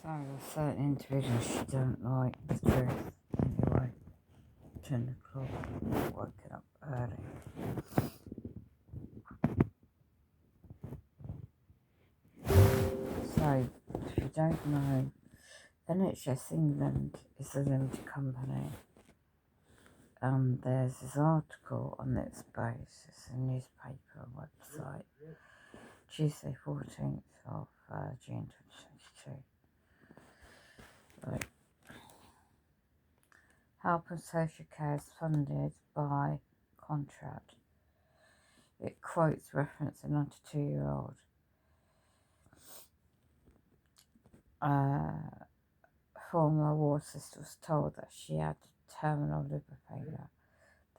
So there are certain individuals she don't like the truth. Anyway, 10 o'clock, waking up early. So, if you don't know, NHS England is a limited company. There's this article on its base, it's a newspaper website, Tuesday 14th of June 2022. Right. Help and social care is funded by contract. It quotes reference a 92-year-old former war sister was told that she had terminal liver failure.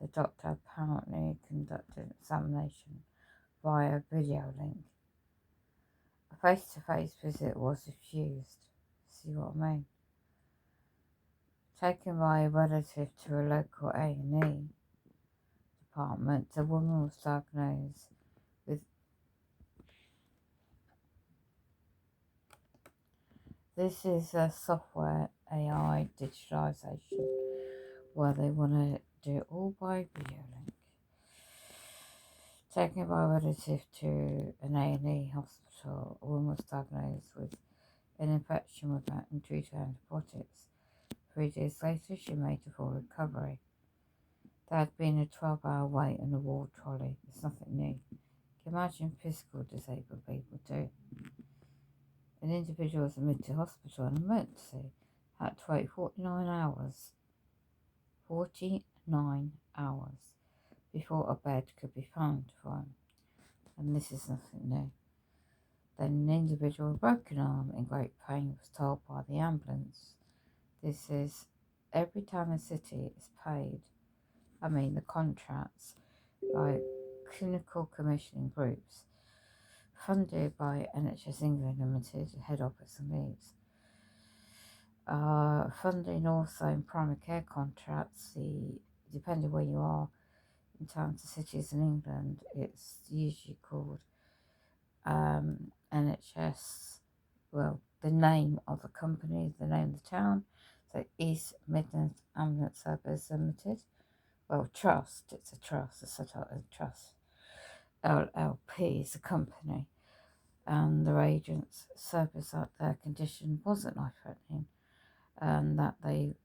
The doctor apparently conducted an examination via video link. A face-to-face visit was refused. See what I mean? Taken by a relative to a local A&E department, the woman was diagnosed with this is a software AI digitalisation where they want to do it all by video link. Taken by a relative to an A&E hospital, a woman was diagnosed with an infection without treated antibiotics. 3 days later, she made a full recovery. There had been a 12-hour wait in the ward trolley. It's nothing new. Can you imagine physical disabled people do? An individual was admitted to hospital in emergency, had to wait 49 hours. 49 hours before a bed could be found for him. And this is nothing new. Then an individual with a broken arm in great pain was told by the ambulance. This is every time a city is paid, the contracts by clinical commissioning groups funded by NHS England Limited, head office in Leeds. Funding also in primary care contracts, depending where you are in towns and cities in England, it's usually called NHS, the name of the company, the name of the town, so East Midlands Ambulance Service Limited. Trust, it's a trust, it's set up as a trust. LLP is a company, and their agents service that their condition wasn't life-threatening, and that the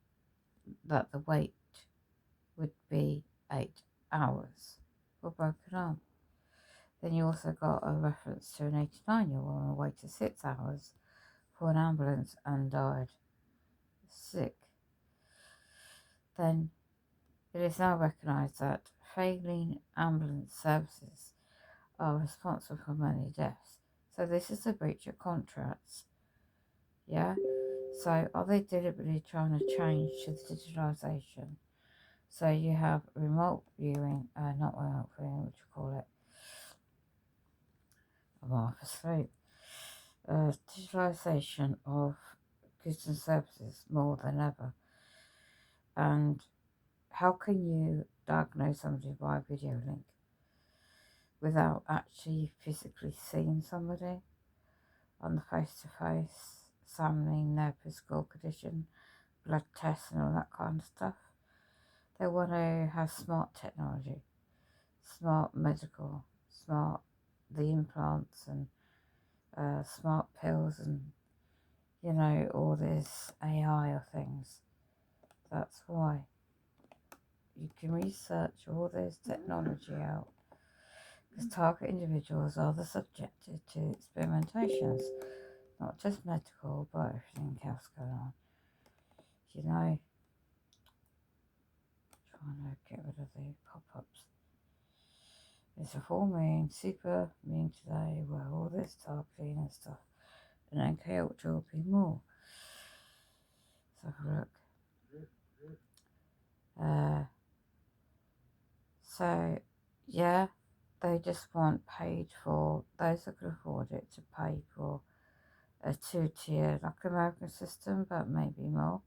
wait would be 8 hours for broken arm. Then you also got a reference to an 89-year-old who waited 6 hours for an ambulance and died sick. Then it is now recognised that failing ambulance services are responsible for many deaths. So this is a breach of contracts. Yeah? So are they deliberately trying to change to the digitalisation? So you have remote viewing, not remote viewing, what do you call it? I'm half asleep. Digitalisation of goods and services more than ever. And how can you diagnose somebody by video link without actually physically seeing somebody on the face-to-face, examining their physical condition, blood tests and all that kind of stuff? They want to have smart technology, smart medical, smart the implants and smart pills and all this AI or things. That's why you can research all this technology out, because target individuals are the subjected to experimentations, not just medical but everything else going on. Trying to get rid of the pop-ups. It's a full moon, super moon today, where all this targeting and stuff, and then KH will be more. Let's have a look. They just want paid for, those that can afford it, to pay for a 2-tier, like American system, but maybe more.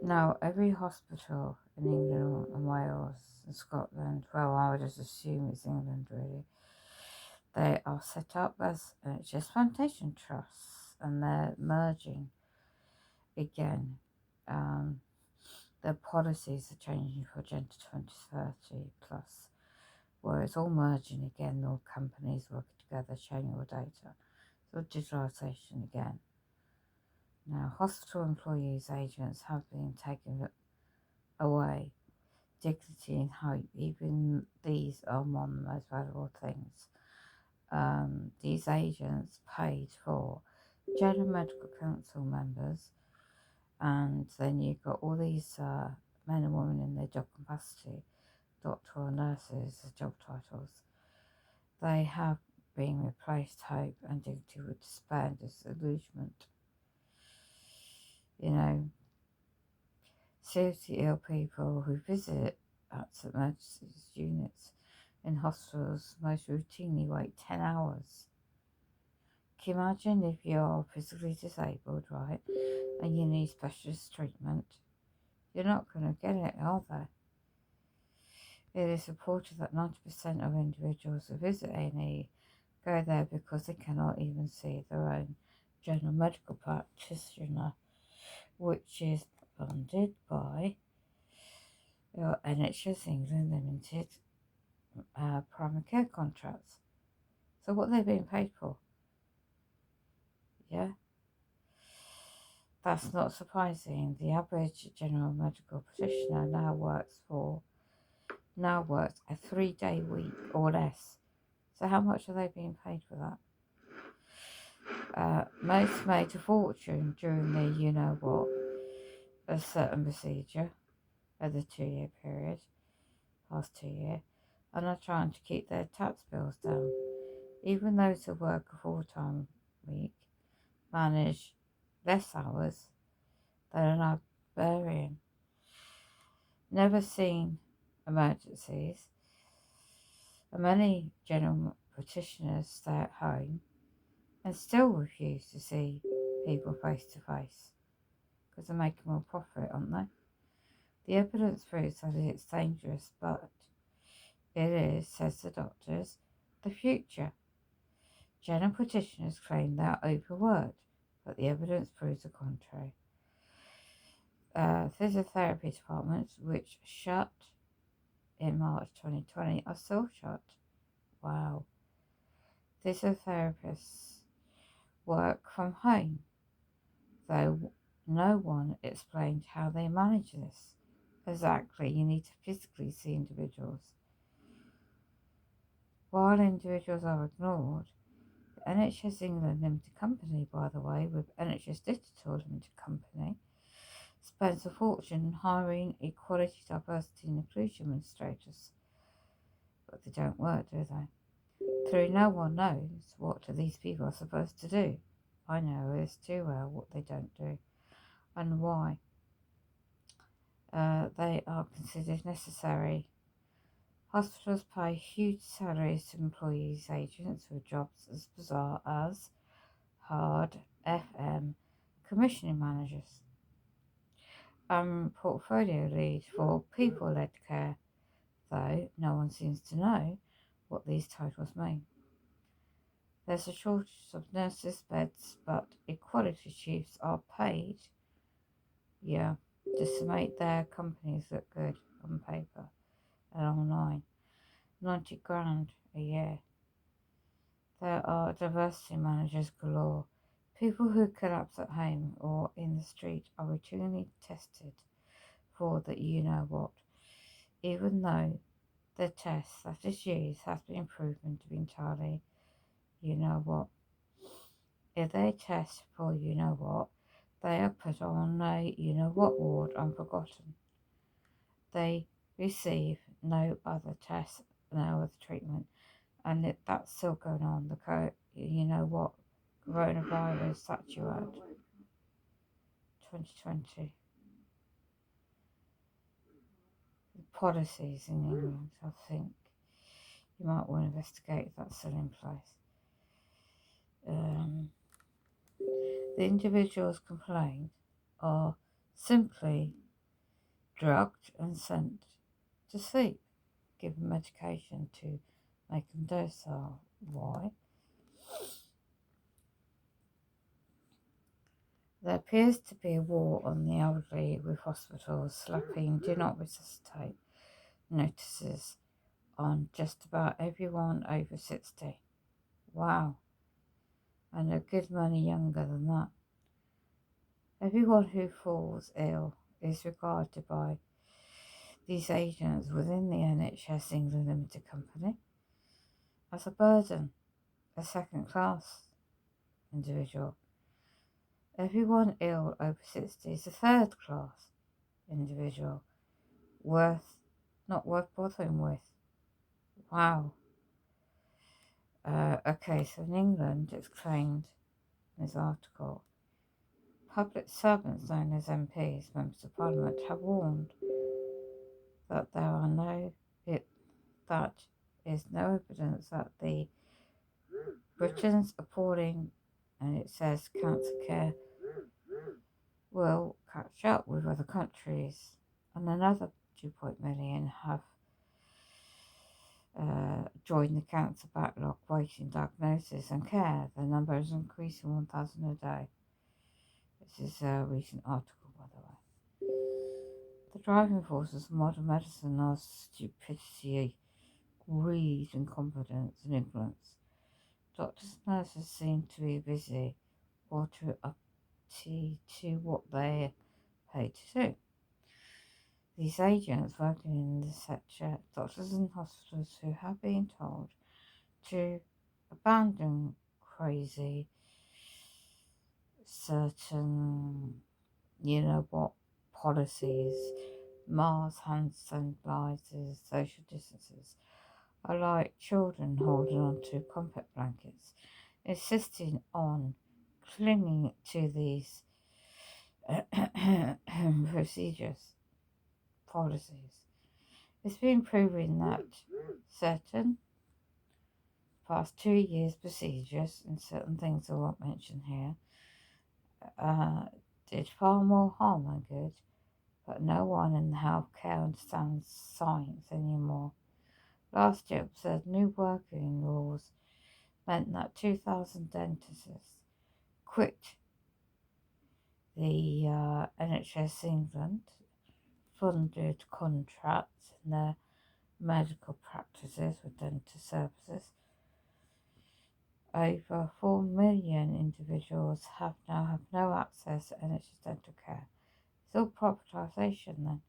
Now, every hospital in England and Wales and Scotland, I would just assume it's England really, they are set up as NHS Foundation Trusts, and they're merging again. Their policies are changing for Agenda 2030 plus, where it's all merging again, all companies working together, sharing all data. So digitalisation again. Now, hospital employees, agents have been taken away. Dignity and hope, even these are among the most valuable things. These agents paid for General Medical Council members, and then you've got all these men and women in their job capacity, doctor or nurses, the job titles. They have been replaced hope and dignity with despair and disillusionment. You know, seriously ill people who visit at emergency units in hospitals most routinely wait 10 hours. Can you imagine if you're physically disabled, right, and you need specialist treatment? You're not going to get it, are they? It is reported that 90% of individuals who visit A&E go there because they cannot even see their own general medical practitioner, which is funded by NHS England Limited primary care contracts. So what are they being paid for? Yeah, that's not surprising. The average general medical practitioner now works a 3-day week or less. So how much are they being paid for that? Most made a fortune during the a certain procedure of the 2-year period, past 2 years, and are trying to keep their tax bills down. Even those who work a full-time week manage less hours than an librarian. Never seen emergencies, and many general practitioners stay at home and still refuse to see people face to face because they're making more profit, aren't they? The evidence proves that it's dangerous, but it is, says the doctors, the future. General practitioners claim they are overworked, but the evidence proves the contrary. Physiotherapy departments, which shut in March 2020, are still shut. Wow. Physiotherapists work from home, though no one explained how they manage this. Exactly, you need to physically see individuals. While individuals are ignored, the NHS England Limited Company, by the way, with NHS Digital Limited Company, spends a fortune hiring equality, diversity and inclusion administrators. But they don't work, do they? Through no one knows what these people are supposed to do. I know this too well, what they don't do and why. They are considered necessary. Hospitals pay huge salaries to employees, agents with jobs as bizarre as hard FM commissioning managers and portfolio lead for people-led care, though no one seems to know what these titles mean. There's a shortage of nurses' beds, but equality chiefs are paid, just to make their companies look good on paper and online. 90 grand a year. There are diversity managers galore. People who collapse at home or in the street are routinely tested for the you-know-what, even though the test that is used has been proven to be entirely you-know-what. If they test for you-know-what, they are put on a you-know-what ward and forgotten. They receive no other test, no other treatment, and that's still going on. The coronavirus statuette 2020. The policies in England, I think you might want to investigate if that's still in place. The individuals complained are simply drugged and sent to sleep, given medication to make them docile. Why? There appears to be a war on the elderly, with hospitals slapping "Do not resuscitate" notices on just about everyone over 60. Wow, and a good many younger than that. Everyone who falls ill is regarded by these agents within the NHS England Limited Company as a burden, a second-class individual. Everyone ill over 60 is a third-class individual, not worth bothering with. Wow. Okay, so in England, it's claimed in this article, public servants known as MPs, members of Parliament, have warned that that is no evidence that the Britain's appalling, and it says, cancer care will catch up with other countries, and another 2 million have joined the cancer backlog waiting diagnosis and care. The number is increasing 1,000 a day. This is a recent article, by the way. The driving forces of modern medicine are stupidity, greed, incompetence, and ignorance. Doctors and nurses seem to be busy or too up to what they're paid to do. These agents working in the sector, doctors and hospitals who have been told to abandon crazy, certain, policies, masks, hand sanitizers, social distances, are like children holding on to comfort blankets, insisting on clinging to these procedures, policies. It's been proven that certain past 2 years procedures, and certain things I won't mention here, did far more harm than good, but no one in healthcare understands science anymore. Last year, observed new working rules meant that 2,000 dentists quit the NHS England funded contracts in their medical practices with dental services. Over 4 million individuals now have no access to NHS dental care. It's all privatisation then.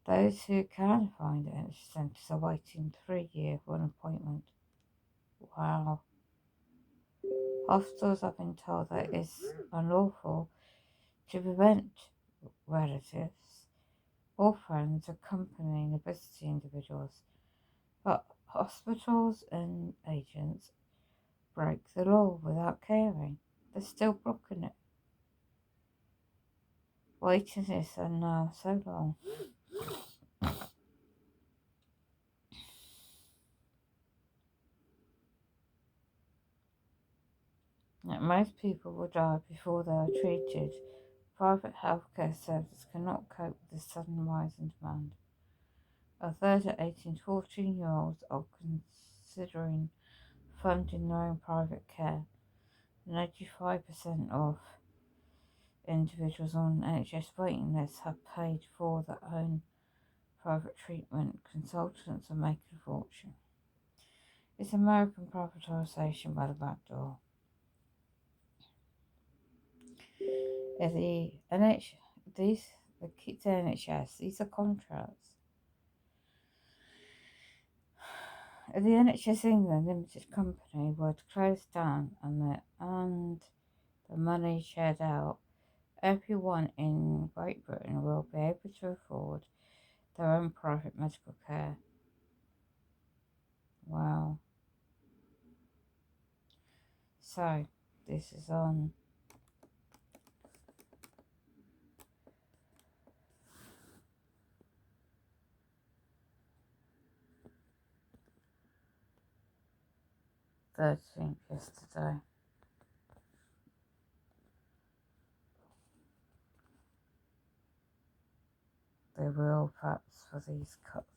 Those who can find NHS dentists are waiting 3 years for an appointment. Wow. Hospitals have been told that it's unlawful to prevent relatives or friends accompanying obesity individuals, but hospitals and agents break the law without caring. They're still blocking it. Waiting lists are now so long. That most people will die before they are treated. Private healthcare services cannot cope with the sudden rise in demand. A third of 18 to 14-year-olds are considering funding their own private care. 95% of individuals on NHS waiting lists have paid for their own private treatment. Consultants are making a fortune. It's American privatisation by the back door. The NHS, these are contracts. If the NHS England Limited Company were to close down and the money shared out, everyone in Great Britain will be able to afford their own private medical care. Wow. So, this is on the 13th yesterday. The real facts for these cuts.